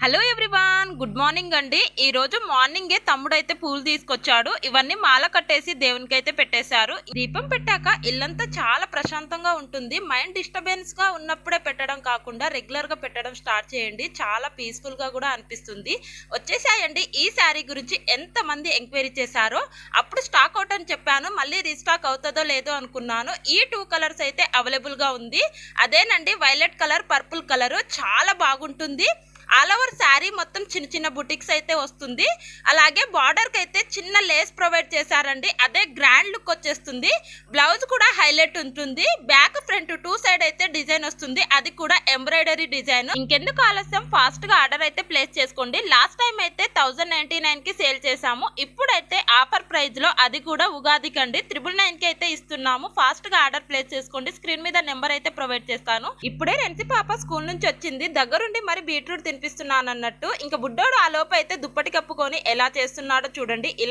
Hello everyone, good morning అండి. ఈ రోజు మార్నింగే తమ్ముడైతే పూలు తీసుకొచ్చాడు. ఇవన్నీ మాల కట్టేసి దేవునికి అయితే పెట్టేశారు. దీపం పెట్టాక ఇల్లంతా చాలా ప్రశాంతంగా ఉంటుంది. మైండ్ డిస్టర్బెన్స్ గా ఉన్నప్పుడే పెట్టడం కాకుండా రెగ్యులర్ గా పెట్టడం స్టార్ట్ చేయండి. చాలా పీస్ఫుల్ గా కూడా అనిపిస్తుంది. వచ్చేసాయండి. ఈ శారీ గురించి ఎంత మంది ఎంక్వైరీ చేశారో అప్పుడు స్టాక్ అవుట్ అని చెప్పాను. మళ్ళీ రీస్టాక్ అవుతుందో లేదో అనుకున్నాను. ఈ 2 కలర్స్ అయితే అవైలబుల్ గా ఉంది. అదేనండి, వైలెట్ కలర్, పర్పుల్ కలర్. చాలా బాగుంటుంది. ఆల్ ఓవర్ శారీ మొత్తం చిన్న చిన్న బుటిక్స్ అయితే వస్తుంది. అలాగే బార్డర్కి అయితే చిన్న లేస్ ప్రొవైడ్ చేశారండి. అదే గ్రాండ్ లుక్ వచ్చేస్తుంది. బ్లౌజ్ కూడా హైలైట్ ఉంటుంది. బ్యాక్ ఫ్రంట్ 2 సైడ్ అయితే డిజైన్ వస్తుంది. అది కూడా ఎంబ్రాయిడరీ డిజైన్. ఇంకెందుకు ఆలస్యం, ఫాస్ట్ గా ఆర్డర్ అయితే ప్లేస్ చేసుకోండి. లాస్ట్ టైం అయితే 1099 కి సేల్ చేసాము. ఇప్పుడైతే ఆఫర్ ప్రైస్ లో, అది కూడా ఉగాది కండి, 999 కి అయితే ఇస్తున్నాము. ఫాస్ట్ గా ఆర్డర్ ప్లేస్ చేసుకోండి. స్క్రీన్ మీద నెంబర్ అయితే ప్రొవైడ్ చేస్తాను. ఇప్పుడే రెంటి పాప స్కూల్ నుంచి వచ్చింది. దగ్గరుండి మరి బీట్రూట్ తినిపిస్తున్నాను అన్నట్టు. ఇంకా బుడ్డోడు ఆ లోపు అయితే దుప్పటి కప్పుకొని ఎలా చేస్తున్నాడో చూడండి. ఇలా